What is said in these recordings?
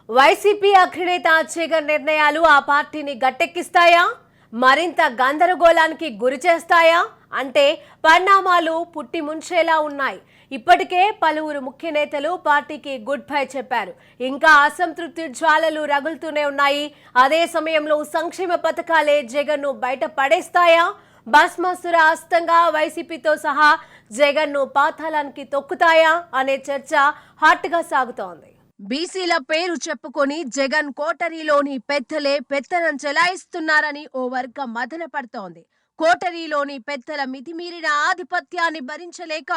YCP అగ్రనేత జగన్ నిర్ణయాలు ఆ పార్టీని గట్టెక్కిస్తాయా, మరింత గందరగోళానికి గురి చేస్తాయా అంటే పరిణామాలు పుట్టి ముంచేలా ఉన్నాయి. ఇప్పటికే పలువురు ముఖ్య నేతలు పార్టీకి గుడ్ బై చెప్పారు. ఇంకా అసంతృప్తి జ్వాలలు రగులుతూనే ఉన్నాయి. అదే సమయంలో సంక్షేమ పథకాలే జగన్ను బయట పడేస్తాయా, భస్మాసుర హస్తంగా వైసీపీతో సహా జగన్ను పాతాళానికి తొక్కుతాయా అనే చర్చ హాట్గా సాగుతోంది. బీసీల పేరు చెప్పుకొని జగన్ కోటరీలోని పెద్దలే పెత్తనం చెలాయిస్తున్నారని ఓ వర్గం మదన పడుతోంది. కోటరీలోని పెద్దల మితిమీరిన ఆధిపత్యాన్ని భరించలేక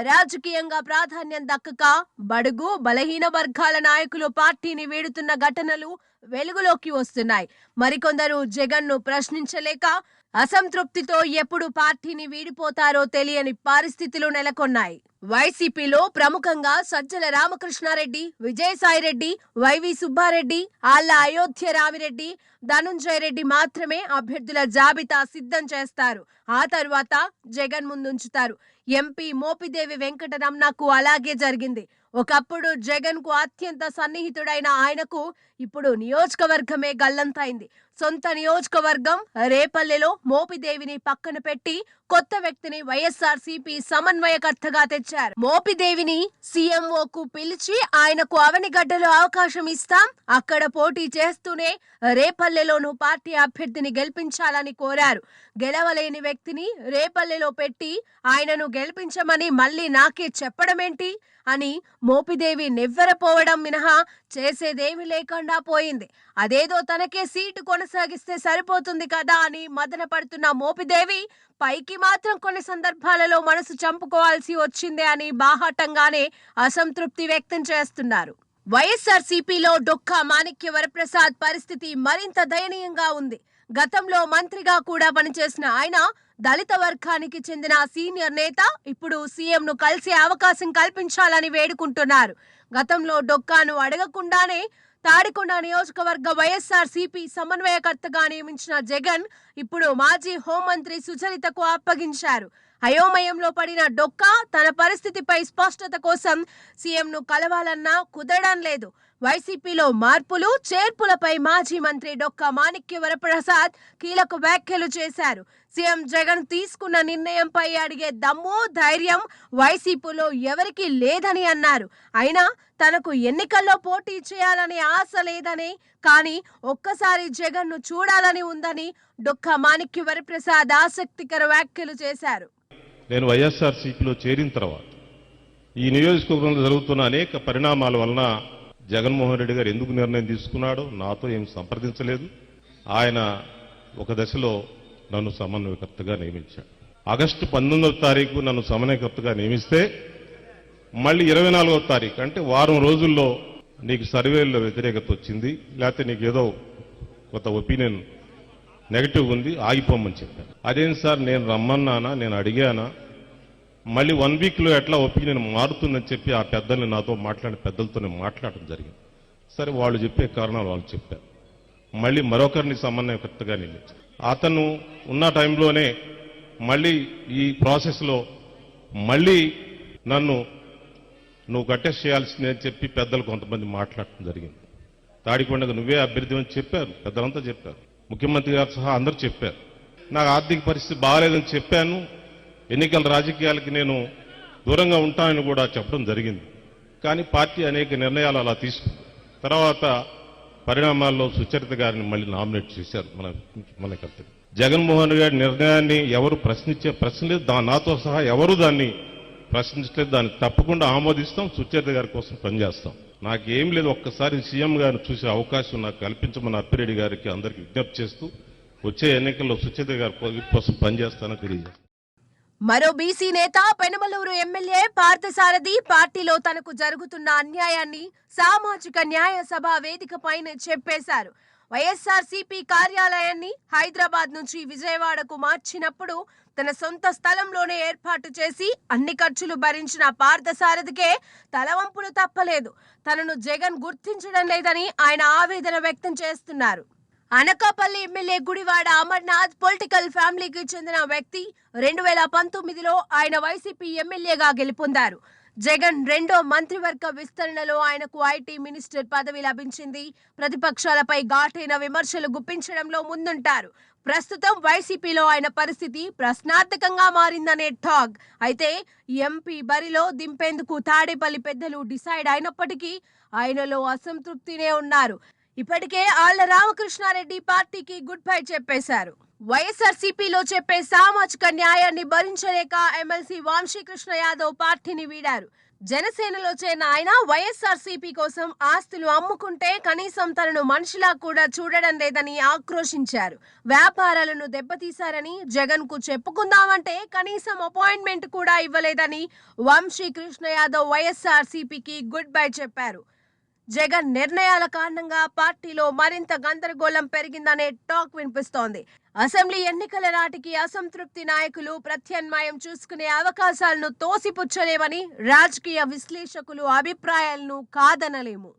రాజకీయంగా ప్రాధాన్యం దక్కక బడుగు బలహీన వర్గాల నాయకులు పార్టీని వీడుతున్న ఘటనలు వెలుగులోకి వస్తున్నాయి. మరికొందరు జగన్ను ప్రశ్నించలేక అసంతృప్తితో ఎప్పుడు పార్టీని వీడిపోతారో తెలియని పరిస్థితులు నెలకొన్నాయి. వైసీపీలో ప్రముఖంగా సజ్జల రామకృష్ణారెడ్డి, విజయసాయిరెడ్డి, వైవి సుబ్బారెడ్డి, ఆళ్ల అయోధ్య రామిరెడ్డి, ధనుంజయ రెడ్డి మాత్రమే అభ్యర్థుల జాబితా సిద్ధం చేస్తారు. ఆ తరువాత జగన్ ముందుంచుతారు. ఎంపీ మోపిదేవి వెంకటరమణకు అలాగే జరిగింది. ఒకప్పుడు జగన్ కు అత్యంత సన్నిహితుడైన ఆయనకు ఇప్పుడు నియోజకవర్గమే గల్లంతైంది. సొంత నియోజకవర్గం రేపల్లెలో మోపిదేవిని పక్కన పెట్టి కొత్త వ్యక్తిని వైఎస్ఆర్సీపీ సమన్వయకర్తగా తెచ్చారు. మోపిదేవిని సీఎంఓకు పిలిచి ఆయనకు అవనిగడ్డలో అవకాశం ఇస్తాం, అక్కడ పోటీ చేస్తూనే రేపల్లెలోనూ పార్టీ అభ్యర్థిని గెలిపించాలని కోరారు. గెలవలేని వ్యక్తిని రేపల్లెలో పెట్టి ఆయనను గెలిపించమని మళ్ళీ నాకే చెప్పడమేంటి అని మోపిదేవి నివ్వెరపోవడం మినహా చేసేదేమీ లేకుండా పోయింది. అదేదో తనకే సీటు కొనసాగిస్తే సరిపోతుంది కదా అని మదన పడుతున్న మోపిదేవి పైకి మాత్రం కొన్ని సందర్భాలలో మనసు చంపుకోవాల్సి వచ్చిందే అని బాహాటంగానే అసంతృప్తి వ్యక్తం చేస్తున్నారు. వైఎస్ఆర్సీపీలో డొక్కా మాణిక్య వరప్రసాద్ పరిస్థితి మరింత దయనీయంగా ఉంది. గతంలో మంత్రిగా కూడా పనిచేసిన ఆయన దళిత వర్గానికి చెందిన సీనియర్ నేత ఇప్పుడు సీఎంను కలిసే అవకాశం కల్పించాలని వేడుకుంటున్నారు. గతంలో డొక్కాను అడగకుండానే తాడికొండ నియోజకవర్గ వైఎస్ఆర్సీపీ సమన్వయకర్తగా నియమించిన జగన్ ఇప్పుడు మాజీ హోంమంత్రి సుచరితకు అప్పగించారు. అయోమయంలో పడిన డొక్కా తన పరిస్థితిపై స్పష్టత కోసం సీఎంను కలవాలన్నా కుదరడం లేదు. వైసీపీలో మార్పులు చేర్పులపై మాజీ మంత్రి డొక్కా మాణిక్య వరప్రసాద్ కీలక వ్యాఖ్యలు చేశారు. సీఎం జగన్ తీసుకున్న నిర్ణయంపై అడిగే దమ్ము ధైర్యం వైసీపీలో ఎవరికీ లేదని అన్నారు. అయినా తనకు ఎన్నికల్లో పోటీ చేయాలనే ఆశ లేదని, కానీ ఒక్కసారి జగన్ను చూడాలని ఉందని డొక్కా మాణిక్య వరప్రసాద్ ఆసక్తికర వ్యాఖ్యలు చేశారు. నేను వైఎస్ఆర్సీపీలో చేరిన తర్వాత ఈ నియోజకవర్గంలో జరుగుతున్న అనేక పరిణామాల వలన జగన్మోహన్ రెడ్డి గారు ఎందుకు నిర్ణయం తీసుకున్నాడో నాతో ఏం సంప్రదించలేదు. ఆయన ఒక దశలో నన్ను సమన్వయకర్తగా నియమించాడు. ఆగస్టు 19వ తారీఖు నన్ను సమన్వయకర్తగా నియమిస్తే మళ్ళీ 24వ తారీఖు అంటే వారం రోజుల్లో నీకు సర్వేల్లో వ్యతిరేకత వచ్చింది, లేకపోతే నీకు ఏదో కొత్త ఒపీనియన్ నెగటివ్ ఉంది, ఆగిపోమని చెప్పాను. అదేం సార్, నేను రమ్మన్నానా, నేను అడిగానా? మళ్ళీ 1 వీక్లో ఎట్లా ఒపీనియన్ మారుతుందని చెప్పి ఆ పెద్దల్ని నాతో మాట్లాడిన పెద్దలతోనే మాట్లాడటం జరిగింది. సరే, వాళ్ళు చెప్పే కారణాలు వాళ్ళు చెప్పారు. మళ్ళీ మరొకరిని సమన్వయకర్తగా నియమించారు. అతను ఉన్న టైంలోనే మళ్ళీ ఈ ప్రాసెస్లో మళ్ళీ నువ్వు కట్టెస్ట్ చేయాల్సిందే అని చెప్పి పెద్దలు కొంతమంది మాట్లాడటం జరిగింది. తాడికొండకు నువ్వే అభ్యర్థి అని చెప్పారు, పెద్దలంతా చెప్పారు, ముఖ్యమంత్రి గారు సహా అందరూ చెప్పారు. నాకు ఆర్థిక పరిస్థితి బాగాలేదని చెప్పాను, ఎన్నికల రాజకీయాలకి నేను దూరంగా ఉంటానని కూడా చెప్పడం జరిగింది. కానీ పార్టీ అనేక నిర్ణయాలు అలా తీసుకుంది. తర్వాత పరిణామాల్లో సుచరిత గారిని మళ్ళీ నామినేట్ చేశారు మన కర్తవ్యం. జగన్మోహన్ గారి నిర్ణయాన్ని ఎవరు ప్రశ్నించే ప్రశ్న లేదు, నాతో సహా ఎవరు దాన్ని ప్రశ్నించలేదు. దాన్ని తప్పకుండా ఆమోదిస్తాం, సుచరిత గారి కోసం పనిచేస్తాం. నాకేం లేదు, ఒక్కసారి సీఎం గారిని చూసే అవకాశం నాకు కల్పించమని అప్పిరెడ్డి గారికి అందరికీ విజ్ఞప్తి చేస్తూ వచ్చే ఎన్నికల్లో సుచరిత గారి కోసం పనిచేస్తానని తెలియజేస్తాను. మరో బీసీ నేత పెనమలూరు ఎమ్మెల్యే పార్థసారథి పార్టీలో తనకు జరుగుతున్న అన్యాయాన్ని సామాజిక న్యాయ సభ వేదికపైన చెప్పేశారు. వైఎస్ఆర్సీపీ కార్యాలయాన్ని హైదరాబాద్ నుంచి విజయవాడకు మార్చినప్పుడు తన సొంత స్థలంలోనే ఏర్పాటు చేసి అన్ని ఖర్చులు భరించిన పార్థసారథికే తలవంపులు తప్పలేదు. తనను జగన్ గుర్తించడం లేదని ఆయన ఆవేదన వ్యక్తం చేస్తున్నారు. అనకాపల్లి ఎమ్మెల్యే గుడివాడ అమర్నాథ్ పొలిటికల్ ఫ్యామిలీకి చెందిన వ్యక్తి. 2019లో ఆయన వైసీపీ ఎమ్మెల్యేగా గెలుపొందారు. జగన్ రెండో మంత్రివర్గ విస్తరణలో ఆయనకు ఐటీ మినిస్టర్ పదవి లభించింది. ప్రతిపక్షాలపై ఘాటైన విమర్శలు గుప్పించడంలో ముందుంటారు. ప్రస్తుతం వైసీపీలో ఆయన పరిస్థితి ప్రశ్నార్థకంగా మారిందనే టాక్. అయితే ఎంపీ బరిలో దింపేందుకు తాడేపల్లి పెద్దలు డిసైడ్ అయినప్పటికీ ఆయనలో అసంతృప్తినే ఉన్నారు. ఇప్పటికే ఆళ్ల రామకృష్ణారెడ్డి పార్టీకి గుడ్ బై చెప్పేశారు. వైఎస్ఆర్సీపీలో చెప్పే సామాజిక న్యాయాన్ని భరించలేక ఎమ్మెల్సీ వంశీకృష్ణ యాదవ్ పార్టీని వీడారు. జనసేనలో చేరిన ఆయన వైఎస్ఆర్సీపీ కోసం ఆస్తులు అమ్ముకుంటే కనీసం తనను మనిషిలా కూడా చూడడం లేదని ఆక్రోశించారు. వ్యాపారాలను దెబ్బతీశారని జగన్ కు చెప్పుకుందామంటే కనీసం అపాయింట్మెంట్ కూడా ఇవ్వలేదని వంశీకృష్ణ యాదవ్ వైఎస్ఆర్సీపీకి గుడ్ బై చెప్పారు. జగన్ నిర్ణయాల కారణంగా పార్టీలో మరింత గందరగోళం పెరిగిందనే టాక్ వినిపిస్తోంది. అసెంబ్లీ ఎన్నికల నాటికి అసంతృప్తి నాయకులు ప్రత్యామ్నాయం చూసుకునే అవకాశాలను తోసిపుచ్చలేమని రాజకీయ విశ్లేషకులు అభిప్రాయాలను కాదనలేము.